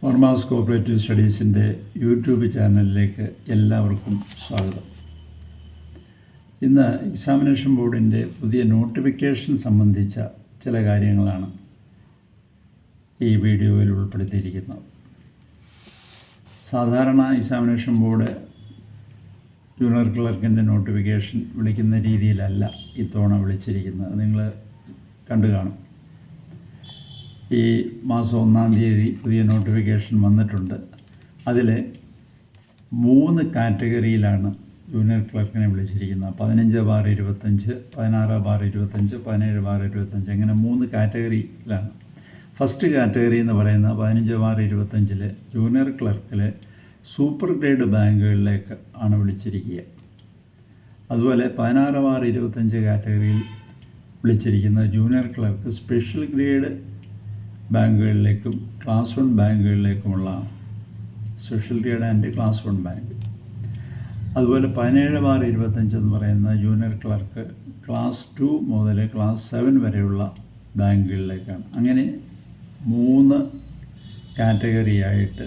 Varmas cooperative സ്റ്റഡീസിൻ്റെ YouTube ചാനലിലേക്ക് എല്ലാവർക്കും സ്വാഗതം. ഇന്ന് എക്സാമിനേഷൻ ബോർഡിൻ്റെ പുതിയ നോട്ടിഫിക്കേഷൻ സംബന്ധിച്ച ചില കാര്യങ്ങളാണ് ഈ വീഡിയോയിൽ ഉൾപ്പെടുത്തിയിരിക്കുന്നത്. സാധാരണ എക്സാമിനേഷൻ ബോർഡ് ജൂനിയർ ക്ലർക്കിൻ്റെ നോട്ടിഫിക്കേഷൻ വിളിക്കുന്ന രീതിയിലല്ല ഇത്തവണ വിളിച്ചിരിക്കുന്നത്. നിങ്ങൾ കണ്ടു കാണും. ഈ മാസം 1-ാം തീയതി പുതിയ നോട്ടിഫിക്കേഷൻ വന്നിട്ടുണ്ട്. അതിൽ 3 കാറ്റഗറിയിലാണ് ജൂനിയർ ക്ലർക്കിനെ വിളിച്ചിരിക്കുന്നത്. 15/25, 16/25, 17/25 അങ്ങനെ 3 കാറ്റഗറിയിലാണ്. ഫസ്റ്റ് കാറ്റഗറി എന്ന് പറയുന്ന 15/25 ജൂനിയർ ക്ലർക്കിൽ സൂപ്പർ ഗ്രേഡ് ബാങ്കുകളിലേക്ക് ആണ് വിളിച്ചിരിക്കുക. അതുപോലെ 16/25 കാറ്റഗറിയിൽ വിളിച്ചിരിക്കുന്ന ജൂനിയർ ക്ലർക്ക് സ്പെഷ്യൽ ഗ്രേഡ് ബാങ്കുകളിലേക്കും ക്ലാസ് 1 ബാങ്കുകളിലേക്കുമുള്ള special grade and class 1 bank. അതുപോലെ 17/25 എന്ന് പറയുന്ന ജൂനിയർ ക്ലർക്ക് ക്ലാസ് 2 മുതൽ ക്ലാസ് 7 വരെയുള്ള ബാങ്കുകളിലേക്കാണ്. അങ്ങനെ 3 കാറ്റഗറിയായിട്ട്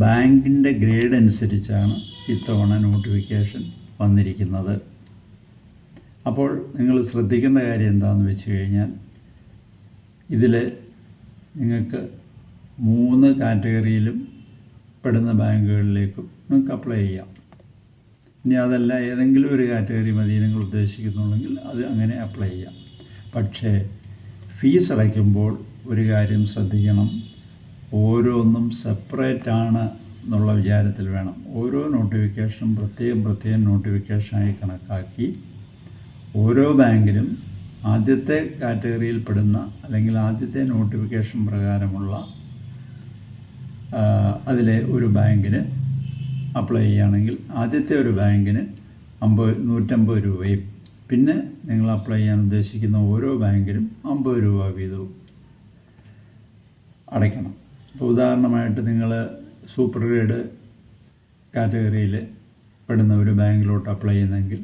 ബാങ്കിൻ്റെ ഗ്രേഡ് അനുസരിച്ചാണ് ഇത്തവണ നോട്ടിഫിക്കേഷൻ വന്നിരിക്കുന്നത്. അപ്പോൾ നിങ്ങൾ ശ്രദ്ധിക്കേണ്ട കാര്യം എന്താണെന്ന് വെച്ച് കഴിഞ്ഞാൽ, ഇതിൽ നിങ്ങൾക്ക് 3 കാറ്റഗറിയിലും പെടുന്ന ബാങ്കുകളിലേക്കും നിങ്ങൾക്ക് അപ്ലൈ ചെയ്യാം. ഇനി അതല്ല, ഏതെങ്കിലും ഒരു കാറ്റഗറി മതി നിങ്ങൾ ഉദ്ദേശിക്കുന്നുണ്ടെങ്കിൽ അത് അങ്ങനെ അപ്ലൈ ചെയ്യാം. പക്ഷേ ഫീസ് അടയ്ക്കുമ്പോൾ ഒരു കാര്യം ശ്രദ്ധിക്കണം. ഓരോന്നും സെപ്പറേറ്റ് ആണ് എന്നുള്ള വിചാരത്തിൽ വേണം. ഓരോ നോട്ടിഫിക്കേഷനും പ്രത്യേകം നോട്ടിഫിക്കേഷനായി കണക്കാക്കി ഓരോ ബാങ്കിലും ആദ്യത്തെ കാറ്റഗറിയിൽ പെടുന്ന അല്ലെങ്കിൽ ആദ്യത്തെ നോട്ടിഫിക്കേഷൻ പ്രകാരമുള്ള അതിലെ ഒരു ബാങ്കിന് അപ്ലൈ ചെയ്യുകയാണെങ്കിൽ ആദ്യത്തെ ഒരു ബാങ്കിന് 150 രൂപയും പിന്നെ നിങ്ങൾ അപ്ലൈ ചെയ്യാൻ ഉദ്ദേശിക്കുന്ന ഓരോ ബാങ്കിലും 50 രൂപ വീതവും അടയ്ക്കണം. ഇപ്പോൾ ഉദാഹരണമായിട്ട് നിങ്ങൾ സൂപ്പർ ഗ്രേഡ് കാറ്റഗറിയിൽ പെടുന്ന ഒരു ബാങ്കിലോട്ട് അപ്ലൈ ചെയ്യുന്നെങ്കിൽ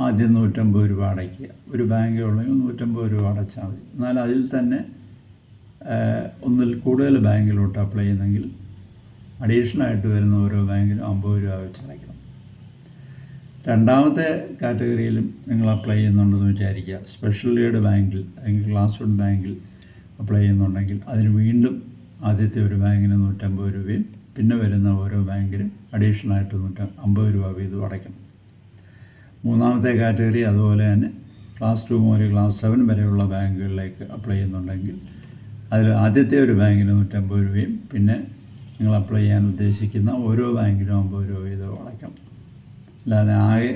ആദ്യം 150 രൂപ അടയ്ക്കുക. ഒരു ബാങ്കേ ഉള്ളെങ്കിൽ 150 രൂപ അടച്ചാൽ മതി. എന്നാൽ അതിൽ തന്നെ ഒന്നിൽ കൂടുതൽ ബാങ്കിലോട്ട് അപ്ലൈ ചെയ്യുന്നെങ്കിൽ അഡീഷണലായിട്ട് വരുന്ന ഓരോ ബാങ്കിലും 50 രൂപ വെച്ച് അടയ്ക്കണം. രണ്ടാമത്തെ കാറ്റഗറിയിലും നിങ്ങൾ അപ്ലൈ ചെയ്യുന്നുണ്ടെന്ന് വിചാരിക്കുക. സ്പെഷ്യൽ ഗ്രേഡ് ബാങ്കിൽ അല്ലെങ്കിൽ ക്ലാസ് 1 ബാങ്കിൽ അപ്ലൈ ചെയ്യുന്നുണ്ടെങ്കിൽ അതിന് വീണ്ടും ആദ്യത്തെ ഒരു ബാങ്കിന് 150 രൂപയും പിന്നെ വരുന്ന ഓരോ ബാങ്കിലും അഡീഷണലായിട്ട് 150 രൂപ വീതം അടയ്ക്കണം. മൂന്നാമത്തെ കാറ്റഗറി അതുപോലെ തന്നെ ക്ലാസ് 2 മുതൽ ക്ലാസ് 7 വരെയുള്ള ബാങ്കുകളിലേക്ക് അപ്ലൈ ചെയ്യുന്നുണ്ടെങ്കിൽ അതിൽ ആദ്യത്തെ ഒരു ബാങ്കിന് 150 രൂപയും പിന്നെ നിങ്ങൾ അപ്ലൈ ചെയ്യാൻ ഉദ്ദേശിക്കുന്ന ഓരോ ബാങ്കിലും 50 രൂപ വീതം അടയ്ക്കണം. അല്ലാതെ ആകെ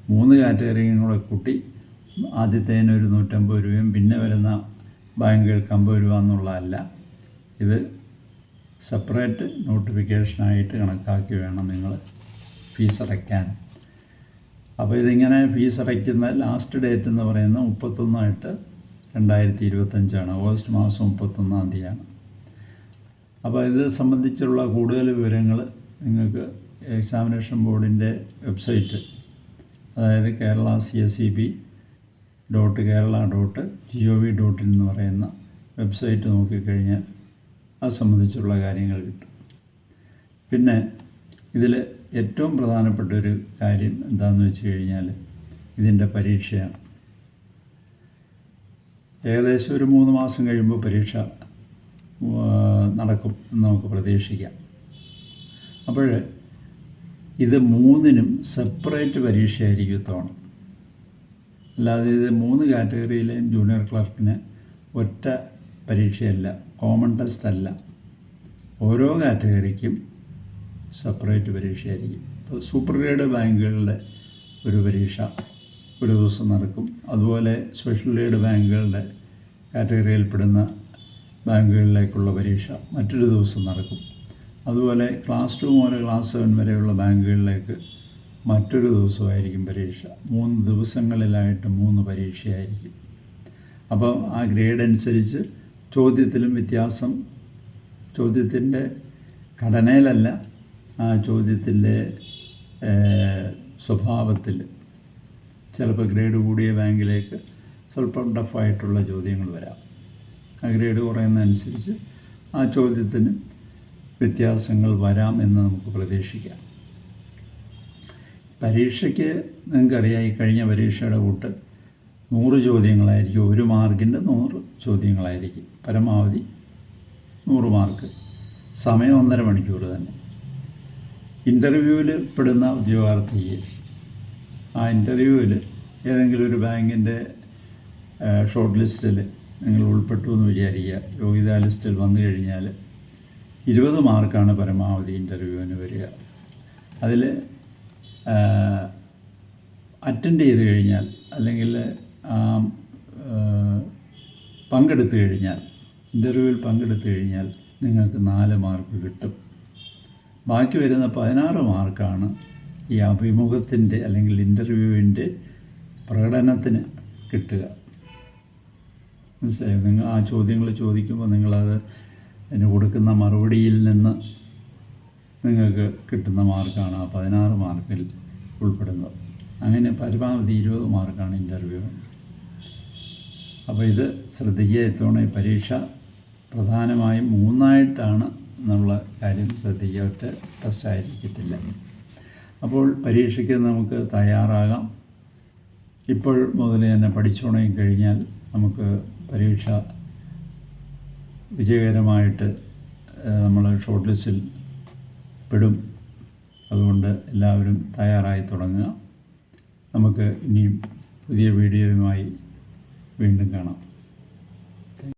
3 കാറ്റഗറിയും കൂടെ കൂട്ടി ആദ്യത്തേന് ഒരു 150 രൂപയും പിന്നെ വരുന്ന ബാങ്കുകൾക്ക് 50 രൂപ എന്നുള്ളതല്ല. ഇത് സെപ്പറേറ്റ് നോട്ടിഫിക്കേഷനായിട്ട് കണക്കാക്കി വേണം നിങ്ങൾ ഫീസ് അടയ്ക്കാൻ. അപ്പോൾ ഇതിങ്ങനെ ഫീസ് അടയ്ക്കുന്ന ലാസ്റ്റ് ഡേറ്റ് എന്ന് പറയുന്നത് 31/8/2025 ഓഗസ്റ്റ് മാസം 31-ാം തീയതിയാണ്. അപ്പോൾ ഇത് സംബന്ധിച്ചുള്ള കൂടുതൽ വിവരങ്ങൾ നിങ്ങൾക്ക് എക്സാമിനേഷൻ ബോർഡിൻ്റെ വെബ്സൈറ്റ്, അതായത് kerala.cec.kerala.gov.in എന്ന് പറയുന്ന വെബ്സൈറ്റ് നോക്കിക്കഴിഞ്ഞാൽ അത് സംബന്ധിച്ചുള്ള കാര്യങ്ങൾ കിട്ടും. പിന്നെ ഇതിൽ ഏറ്റവും പ്രധാനപ്പെട്ട ഒരു കാര്യം എന്താണെന്ന് വെച്ച് കഴിഞ്ഞാൽ ഇതിൻ്റെ പരീക്ഷയാണ്. ഏകദേശം ഒരു 3 മാസം കഴിയുമ്പോൾ പരീക്ഷ നടക്കും എന്ന് നമുക്ക് പ്രതീക്ഷിക്കാം. അപ്പോൾ ഇത് 3നും സെപ്പറേറ്റ് പരീക്ഷയായിരിക്കും ഇത്തവണ. അല്ലാതെ ഇത് 3 കാറ്റഗറിയിലെയും ജൂനിയർ ക്ലർക്കിന് ഒറ്റ പരീക്ഷയല്ല, കോമൺ ടെസ്റ്റ് അല്ല. ഓരോ കാറ്റഗറിക്കും സെപ്പറേറ്റ് പരീക്ഷയായിരിക്കും. ഇപ്പോൾ സൂപ്പർ ഗ്രേഡ് ബാങ്കുകളുടെ ഒരു പരീക്ഷ ഒരു ദിവസം നടക്കും. അതുപോലെ സ്പെഷ്യൽ ഗ്രേഡ് ബാങ്കുകളുടെ കാറ്റഗറിയിൽപ്പെടുന്ന ബാങ്കുകളിലേക്കുള്ള പരീക്ഷ മറ്റൊരു ദിവസം നടക്കും. അതുപോലെ ക്ലാസ് 2 മുതൽ ക്ലാസ് 7 വരെയുള്ള ബാങ്കുകളിലേക്ക് മറ്റൊരു ദിവസമായിരിക്കും പരീക്ഷ. 3 ദിവസങ്ങളിലായിട്ട് 3 പരീക്ഷയായിരിക്കും. അപ്പോൾ ആ ഗ്രേഡ് അനുസരിച്ച് ചോദ്യത്തിലും വ്യത്യാസം, ചോദ്യത്തിൻ്റെ ഘടനയിലല്ല, ആ ചോദ്യത്തിൻ്റെ സ്വഭാവത്തിൽ. ചിലപ്പോൾ ഗ്രേഡ് കൂടിയ ബാങ്കിലേക്ക് സ്വല്പം ടഫായിട്ടുള്ള ചോദ്യങ്ങൾ വരാം. ആ ഗ്രേഡ് കുറയുന്നതനുസരിച്ച് ആ ചോദ്യത്തിന് വ്യത്യാസങ്ങൾ വരാം എന്ന് നമുക്ക് പ്രതീക്ഷിക്കാം. പരീക്ഷയ്ക്ക് നിങ്ങൾക്കറിയാം, ഈ കഴിഞ്ഞ പരീക്ഷയുടെ കൂട്ട് 100 ചോദ്യങ്ങളായിരിക്കും. 1 മാർക്കിൻ്റെ 100 ചോദ്യങ്ങളായിരിക്കും. പരമാവധി 100 മാർക്ക്. സമയം 1.5 മണിക്കൂർ തന്നെ. ഇൻ്റർവ്യൂവിൽ പെടുന്ന ഉദ്യോഗാർത്ഥിക്ക് ആ ഇൻ്റർവ്യൂവിൽ ഏതെങ്കിലും ഒരു ബാങ്കിൻ്റെ ഷോർട്ട് ലിസ്റ്റിൽ നിങ്ങൾ ഉൾപ്പെട്ടു എന്ന് വിചാരിക്കുക. യോഗ്യതാ ലിസ്റ്റിൽ വന്നു കഴിഞ്ഞാൽ 20 മാർക്കാണ് പരമാവധി ഇൻ്റർവ്യൂവിന് വരിക. അതിൽ അറ്റൻഡ് ചെയ്ത് കഴിഞ്ഞാൽ അല്ലെങ്കിൽ പങ്കെടുത്തു കഴിഞ്ഞാൽ, ഇൻ്റർവ്യൂവിൽ പങ്കെടുത്തു കഴിഞ്ഞാൽ നിങ്ങൾക്ക് 4 മാർക്ക് കിട്ടും. ബാക്കി വരുന്ന 16 മാർക്കാണ് ഈ അഭിമുഖത്തിൻ്റെ അല്ലെങ്കിൽ ഇൻ്റർവ്യൂവിൻ്റെ പ്രകടനത്തിന് കിട്ടുക. മനസ്സിലായോ? നിങ്ങൾ ആ ചോദ്യങ്ങൾ ചോദിക്കുമ്പോൾ നിങ്ങളത് അതിന് കൊടുക്കുന്ന മറുപടിയിൽ നിന്ന് നിങ്ങൾക്ക് കിട്ടുന്ന മാർക്കാണ് ആ 16 മാർക്കിൽ ഉൾപ്പെടുന്നത്. അങ്ങനെ പരമാവധി 20 മാർക്കാണ് ഇൻ്റർവ്യൂ. അപ്പോൾ ഇത് ശ്രദ്ധിക്കുക. ഇത്തവണ പരീക്ഷ പ്രധാനമായും 3ആയിട്ടാണ് എന്നുള്ള കാര്യം ശ്രദ്ധിക്കുക. ഒറ്റ ടെസ്റ്റ് ആയിരിക്കത്തില്ല. അപ്പോൾ പരീക്ഷയ്ക്ക് നമുക്ക് തയ്യാറാകാം. ഇപ്പോൾ മുതൽ തന്നെ പഠിച്ചുണങ്ങി കഴിഞ്ഞാൽ നമുക്ക് പരീക്ഷ വിജയകരമായിട്ട് നമ്മൾ ഷോർട്ട് ലിസ്റ്റിൽ പെടും. അതുകൊണ്ട് എല്ലാവരും തയ്യാറായി തുടങ്ങുക. നമുക്ക് ഇനിയും പുതിയ വീഡിയോയുമായി വീണ്ടും കാണാം.